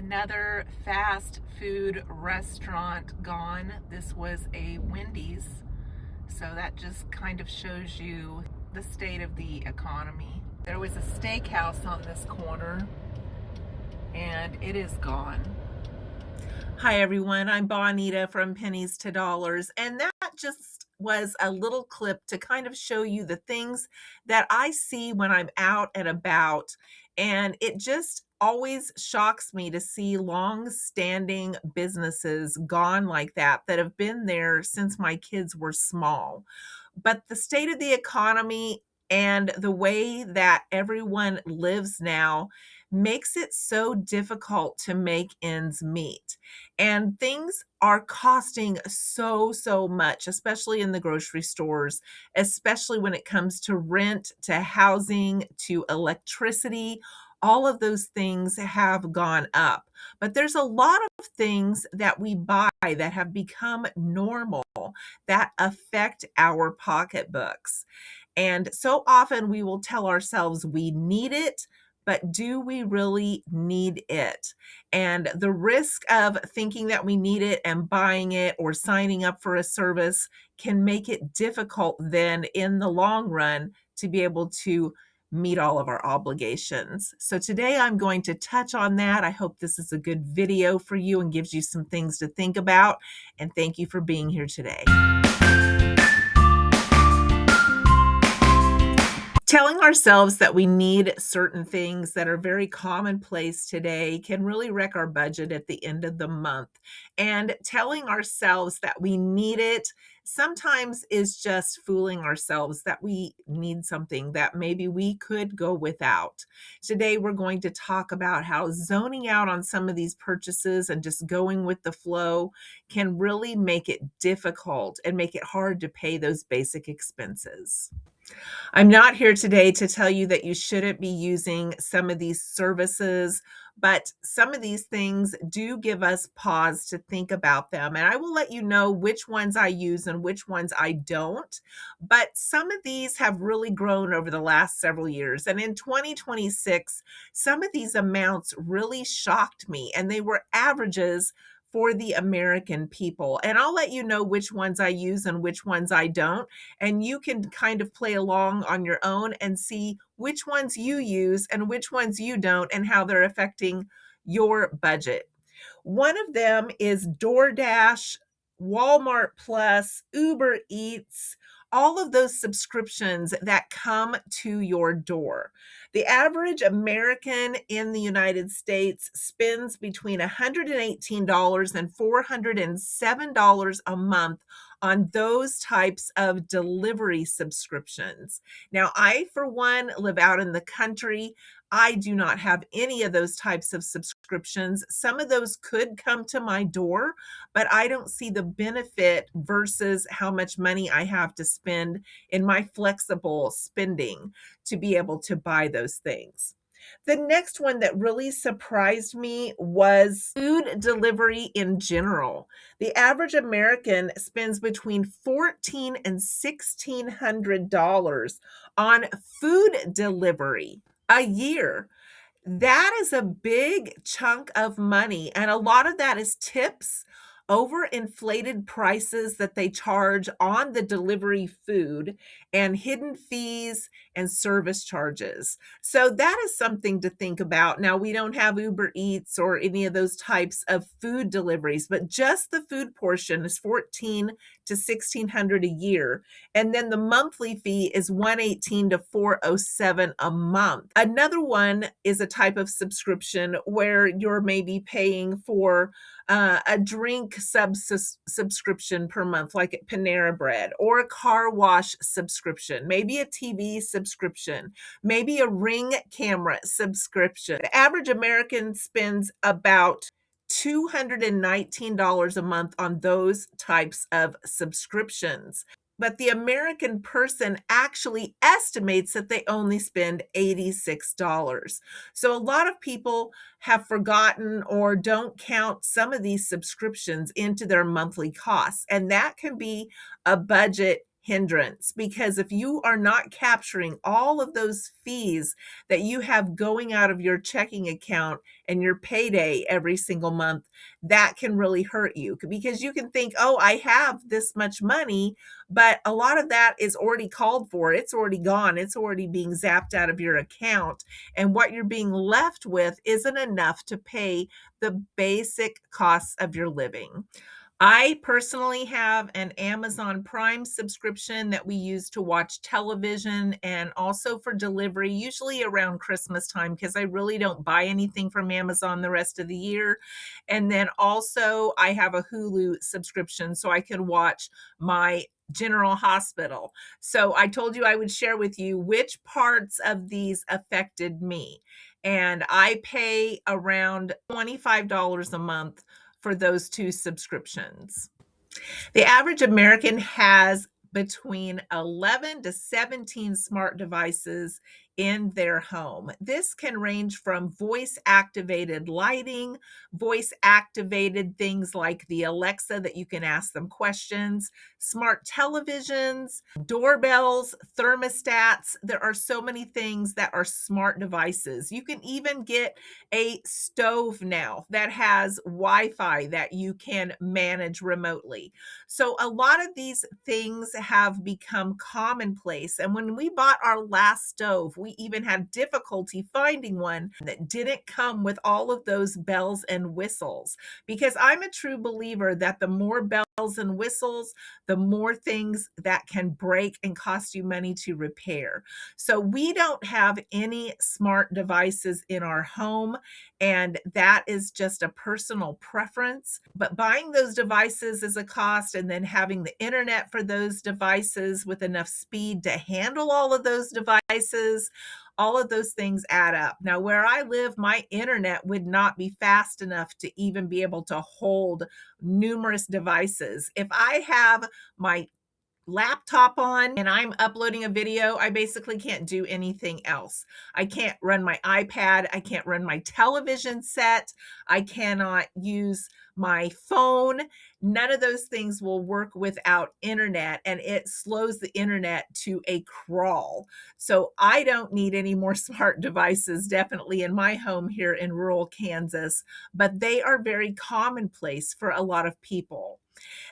Another fast food restaurant gone. This was a Wendy's. So that just kind of shows you the state of the economy. There was a steakhouse on this corner and it is gone. Hi everyone, I'm Bonita from Pennies to Dollars, and that just was a little clip to kind of show you the things that I see when I'm out and about, and it just always shocks me to see long-standing businesses gone like that have been there since my kids were small. But the state of the economy and the way that everyone lives now makes it so difficult to make ends meet. And things are costing so much, especially in the grocery stores, especially when it comes to rent, to housing, to electricity. All of those things have gone up. But there's a lot of things that we buy that have become normal that affect our pocketbooks. And so often we will tell ourselves we need it, but do we really need it? And the risk of thinking that we need it and buying it or signing up for a service can make it difficult then in the long run to be able to meet all of our obligations. So today I'm going to touch on that. I hope this is a good video for you and gives you some things to think about. And thank you for being here today. Telling ourselves that we need certain things that are very commonplace today can really wreck our budget at the end of the month. And telling ourselves that we need it sometimes is just fooling ourselves that we need something that maybe we could go without. Today, we're going to talk about how zoning out on some of these purchases and just going with the flow can really make it difficult and make it hard to pay those basic expenses. I'm not here today to tell you that you shouldn't be using some of these services, but some of these things do give us pause to think about them. And I will let you know which ones I use and which ones I don't. But some of these have really grown over the last several years. And in 2026, some of these amounts really shocked me, and they were averages for the American people. And I'll let you know which ones I use and which ones I don't. And you can kind of play along on your own and see which ones you use and which ones you don't and how they're affecting your budget. One of them is DoorDash, Walmart Plus, Uber Eats, all of those subscriptions that come to your door. The average American in the United States spends between $118 and $407 a month on those types of delivery subscriptions. Now, I, for one, live out in the country. I do not have any of those types of subscriptions. Some of those could come to my door, but I don't see the benefit versus how much money I have to spend in my flexible spending to be able to buy those things. The next one that really surprised me was food delivery in general. The average American spends between $1,400 and $1,600 on food delivery a year. That is a big chunk of money, and a lot of that is tips, overinflated prices that they charge on the delivery food, and hidden fees and service charges. So that is something to think about. Now, we don't have Uber Eats or any of those types of food deliveries, but just the food portion is $1,400 to $1,600 a year. And then the monthly fee is $118 to $407 a month. Another one is a type of subscription where you're maybe paying for a drink subscription per month, like at Panera Bread, or a car wash subscription, maybe a TV subscription, maybe a Ring camera subscription. The average American spends about $219 a month on those types of subscriptions. But the American person actually estimates that they only spend $86. So a lot of people have forgotten or don't count some of these subscriptions into their monthly costs, and that can be a budget hindrance, because if you are not capturing all of those fees that you have going out of your checking account and your payday every single month, that can really hurt you, because you can think, oh, I have this much money, but a lot of that is already called for. It's already gone. It's already being zapped out of your account. And what you're being left with isn't enough to pay the basic costs of your living. I personally have an Amazon Prime subscription that we use to watch television and also for delivery, usually around Christmas time, because I really don't buy anything from Amazon the rest of the year. And then also, I have a Hulu subscription so I can watch my General Hospital. So I told you I would share with you which parts of these affected me. And I pay around $25 a month for those two subscriptions. The average American has between 11 to 17 smart devices in their home. This can range from voice activated lighting, voice activated things like the Alexa that you can ask them questions, smart televisions, doorbells, thermostats. There are so many things that are smart devices. You can even get a stove now that has Wi-Fi that you can manage remotely. So a lot of these things have become commonplace. And when we bought our last stove, we even had difficulty finding one that didn't come with all of those bells and whistles, because I'm a true believer that the more bells and whistles, the more things that can break and cost you money to repair. So we don't have any smart devices in our home, and that is just a personal preference. But buying those devices is a cost, and then having the internet for those devices with enough speed to handle all of those devices, all of those things add up. Now, where I live, my internet would not be fast enough to even be able to hold numerous devices. If I have my laptop on and I'm uploading a video, I basically can't do anything else. I can't run my iPad. I can't run my television set. I cannot use my phone. None of those things will work without internet, and it slows the internet to a crawl. So I don't need any more smart devices, definitely in my home here in rural Kansas, but they are very commonplace for a lot of people.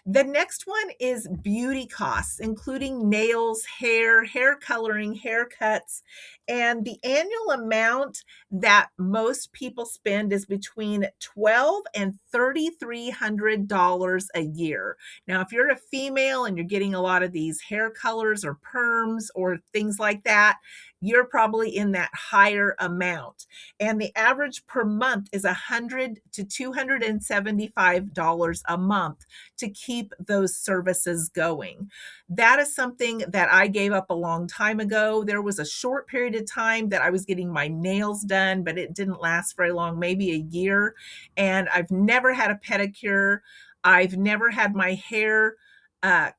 The next one is beauty costs, including nails, hair coloring, haircuts, and the annual amount that most people spend is between $1,200 and $3,300 a year. Now, if you're a female and you're getting a lot of these hair colors or perms or things like that, you're probably in that higher amount. And the average per month is $100 to $275 a month to keep those services going. That is something that I gave up a long time ago. There was a short period of time that I was getting my nails done, but it didn't last very long, maybe a year. And I've never had a pedicure. I've never had my hair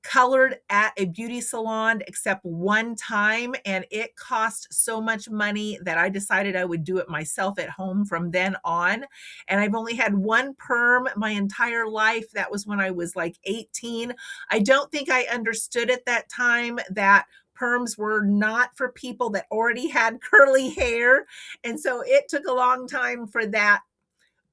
colored at a beauty salon except one time, and it cost so much money that I decided I would do it myself at home from then on. And I've only had one perm my entire life. That was when I was like 18. I don't think I understood at that time that perms were not for people that already had curly hair. And so it took a long time for that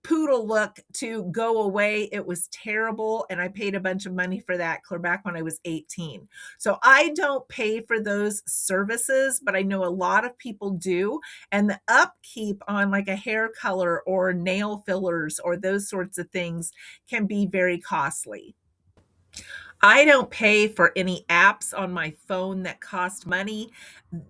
poodle look to go away. It was terrible, and I paid a bunch of money for that clear back when I was 18. So I don't pay for those services, but I know a lot of people do, and the upkeep on like a hair color or nail fillers or those sorts of things can be very costly. I don't pay for any apps on my phone that cost money.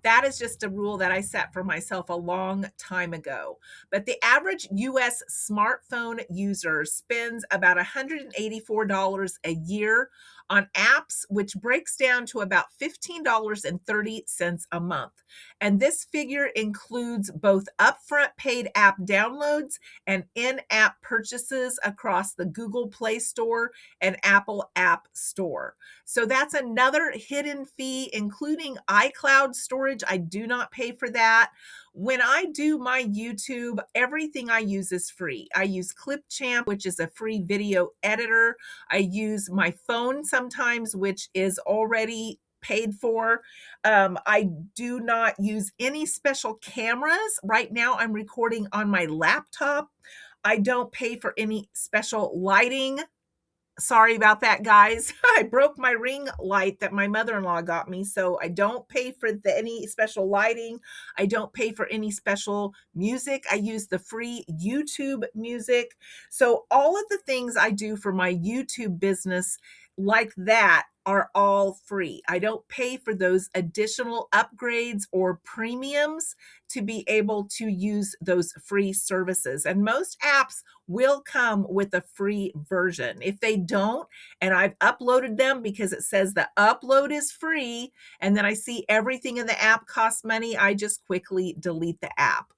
That is just a rule that I set for myself a long time ago. But the average US smartphone user spends about $184 a year on apps, which breaks down to about $15.30 a month. And this figure includes both upfront paid app downloads and in-app purchases across the Google Play Store and Apple App Store. So that's another hidden fee, including iCloud storage. I do not pay for that. When I do my YouTube, everything I use is free. I use Clipchamp, which is a free video editor. I use my phone sometimes, which is already paid for. I do not use any special cameras. Right now, I'm recording on my laptop. I don't pay for any special lighting. Sorry about that, guys. I broke my ring light that my mother-in-law got me, so I don't pay for any special lighting. I don't pay for any special music. I use the free YouTube music. So all of the things I do for my YouTube business like that are all free. I don't pay for those additional upgrades or premiums to be able to use those free services. And most apps will come with a free version. If they don't, and I've uploaded them because it says the upload is free, and then I see everything in the app costs money, I just quickly delete the app.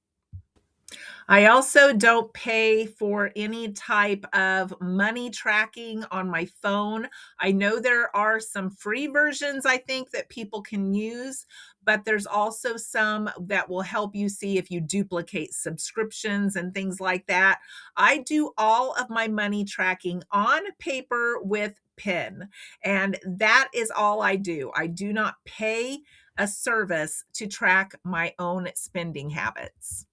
I also don't pay for any type of money tracking on my phone. I know there are some free versions I think that people can use, but there's also some that will help you see if you duplicate subscriptions and things like that. I do all of my money tracking on paper with pen, and that is all I do. I do not pay a service to track my own spending habits.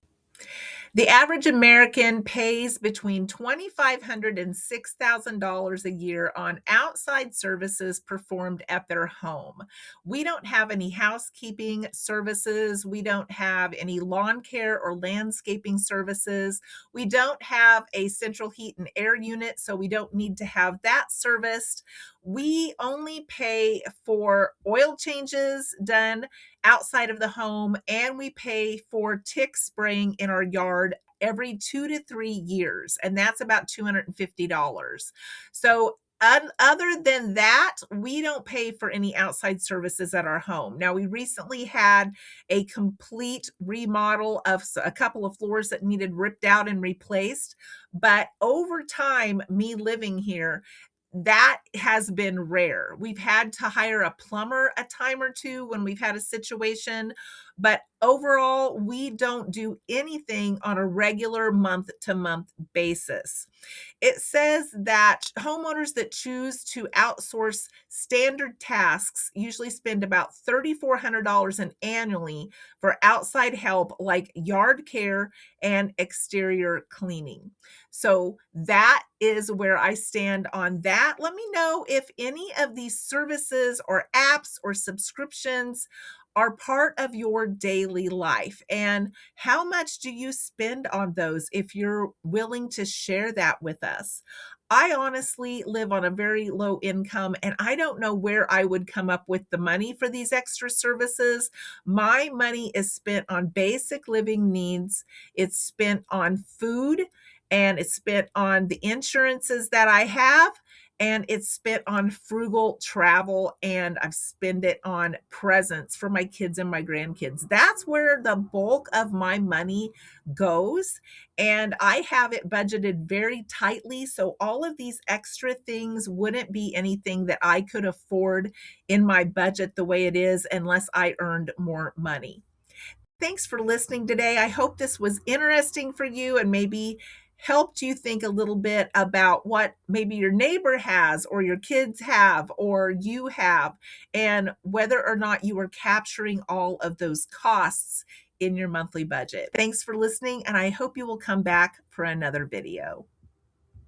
The average American pays between $2,500 and $6,000 a year on outside services performed at their home. We don't have any housekeeping services. We don't have any lawn care or landscaping services. We don't have a central heat and air unit, so we don't need to have that serviced. We only pay for oil changes done outside of the home, and we pay for tick spraying in our yard every 2 to 3 years, and that's about $250. So other than that, we don't pay for any outside services at our home. Now, we recently had a complete remodel of a couple of floors that needed ripped out and replaced, but over time, me living here, that has been rare. We've had to hire a plumber a time or two when we've had a situation, but overall, we don't do anything on a regular month-to-month basis. It says that homeowners that choose to outsource standard tasks usually spend about $3,400 annually for outside help like yard care and exterior cleaning. So that is where I stand on that. Let me know if any of these services or apps or subscriptions are part of your daily life, and how much do you spend on those if you're willing to share that with us. I honestly live on a very low income, and I don't know where I would come up with the money for these extra services. My money is spent on basic living needs. It's spent on food, and it's spent on the insurances that I have, and it's spent on frugal travel, and I've spent it on presents for my kids and my grandkids. That's where the bulk of my money goes, and I have it budgeted very tightly, so all of these extra things wouldn't be anything that I could afford in my budget the way it is unless I earned more money. Thanks for listening today. I hope this was interesting for you and maybe helped you think a little bit about what maybe your neighbor has or your kids have or you have, and whether or not you are capturing all of those costs in your monthly budget. Thanks for listening, and I hope you will come back for another video.